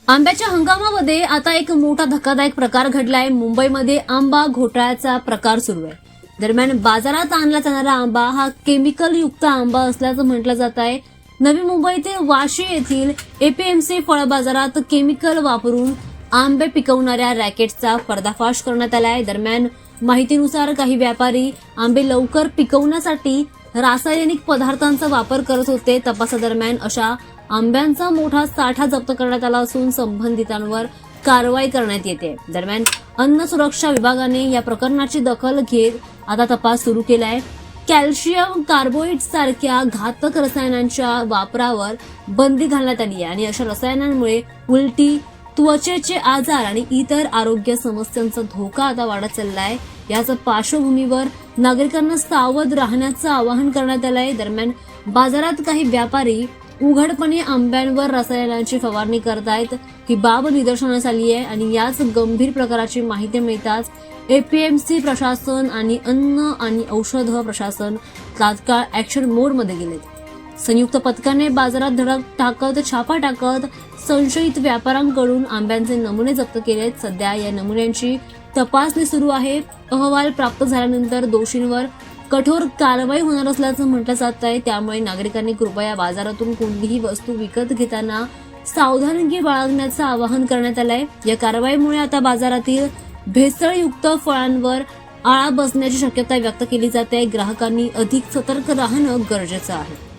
आंब्याच्या हंगामामध्ये आता एक मोठा धक्कादायक प्रकार घडलाय। मुंबईमध्ये आंबा घोटाळ्याचा प्रकार सुरू आहे। दरम्यान बाजारात आणला जाणारा आंबा हा केमिकल युक्त आंबा असल्याचं म्हटलं जात आहे। नवी मुंबईतील वाशी येथील एपीएमसी फळ बाजारात केमिकल वापरून आंबे पिकवणाऱ्या रॅकेटचा पर्दाफाश करण्यात आलाय। दरम्यान माहितीनुसार काही व्यापारी आंबे लवकर पिकवण्यासाठी रासायनिक पदार्थांचा वापर करत होते। तपासादरम्यान अशा आंब्यांचा मोठा साठा जप्त करण्यात आला असून संबंधितांवर कारवाई करण्यात येते। दरम्यान अन्न सुरक्षा विभागाने या प्रकरणाची दखल घेत आता तपास सुरू केलाय। कॅल्शियम कार्बोनेट सारख्या घातक रसायनांच्या वापरावर बंदी घालण्यात आली आहे आणि अशा रसायनांमुळे उलटी, त्वचेचे आजार आणि इतर आरोग्य समस्यांचा धोका आता वाढत चाललाय। याच पार्श्वभूमीवर नागरिकांना सावध राहण्याचं आवाहन करण्यात आलंय। दरम्यान बाजारात काही व्यापारी उघडपणे आंब्यांवर रसायनांची फवारणी करतायत ही बाब निदर्शनास आली आहे आणि याच गंभीर प्रकाराची माहिती मिळताच एपीएमसी प्रशासन आणि अन्न आणि औषध प्रशासन तात्काळ ऍक्शन मोडमध्ये गेले। संयुक्त पथकाने बाजारात धडक टाकत छापा टाकत संशयित व्यापाऱ्यांकडून आंब्यांचे नमुने जप्त केलेत। सध्या या नमुन्यांची तपासणी सुरू आहे। अहवाल प्राप्त झाल्यानंतर दोषींवर कठोर कारवाई होणार असल्याचं म्हटलं जात आहे। त्यामुळे नागरिकांनी कृपया बाजारातून कोणतीही वस्तू विकत घेताना सावधानगी बाळगण्याचं आवाहन करण्यात आलंय। या कारवाईमुळे आता बाजारातील भेसळयुक्त फळांवर आळा बसण्याची शक्यता व्यक्त केली जाते। ग्राहकांनी अधिक सतर्क राहणं गरजेचं आहे।